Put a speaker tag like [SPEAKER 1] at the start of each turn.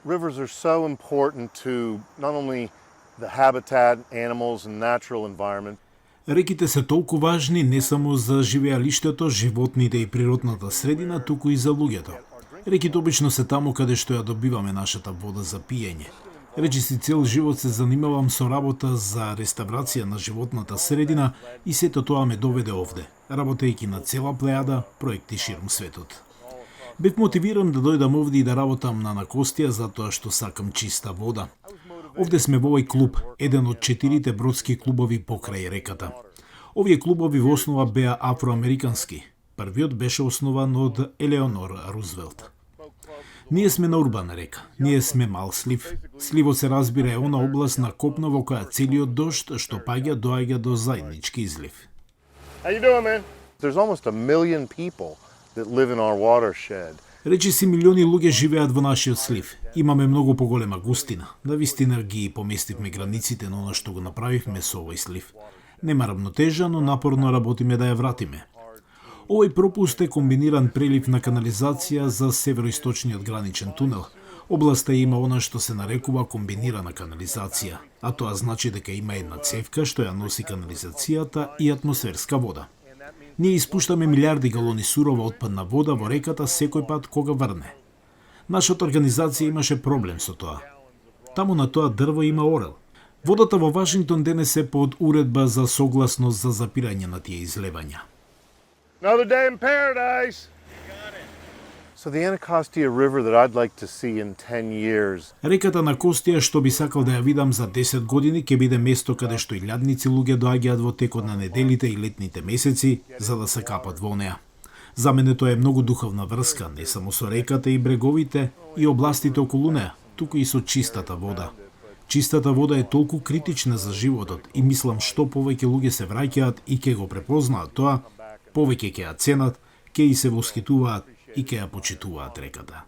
[SPEAKER 1] Rivers are so important to not only the habitat, animals and natural environment.
[SPEAKER 2] Реките се толку важни не само за живеалиштето, животните и природната средина, туку и за луѓето. Реките обично се таму каде што ја добиваме нашата вода за пиење. Речиси цел живот се занимавам со работа за реставрација на животната средина и сето тоа ме доведе овде, работејќи на цела плејада проекти ширум светот. Бев мотивиран да дојдам овде и да работам на Накостија затоа што сакам чиста вода. Овде сме во овој клуб, еден од 4 бродски клубови покрај реката. Овие клубови во основа беа афроамерикански. Првиот беше основан од Елеонор Рузвелт. Ние сме на урбана река, ние сме мал слив. Сливот се разбира е она област на копно во која целиот дожд што паѓа доаѓа до заеднички излив.
[SPEAKER 1] How you doing, man? There's almost 1 million people that live in our watershed.
[SPEAKER 2] Речиси милиони луѓе живеат во нашиот слив. Имаме многу поголема густина. Навистина ги поместивме границите на она што го направивме со овој слив. Нема равнотежа, но напорно работиме да ја вратиме. Овој пропуст е комбиниран прелив на канализација за североисточниот граничен тунел. Областа има она што се нарекува комбинирана канализација, а тоа значи дека има една цевка што ја носи канализацијата и атмосферска вода. Ние испуштаме милиарди галони сурова отпадна вода во реката секој пат кога врне. Нашата организација имаше проблем со тоа. Таму на тоа дрво има орел. Водата во Вашингтон денес е под уредба за согласност за запирање на тие излевања.
[SPEAKER 1] Another day in paradise. So the Anacostia River that I'd like to see in 10 years.
[SPEAKER 2] Реката Накостија што би сакал да ја видам за 10 години ќе биде место каде што илјадници луѓе доаѓаат во текот на неделите и летните месеци за да се капат во неа. За мене тоа е многу духовна врска, не само со реката и бреговите и областите околу неа, туку и со чистата вода. Чистата вода е толку критична за животот и мислам што повеќе луѓе се враќаат и ќе го препознаат тоа, повеќе ќе ја ценат, ќе и се восхитуваат и ќе ја почитуваат реката.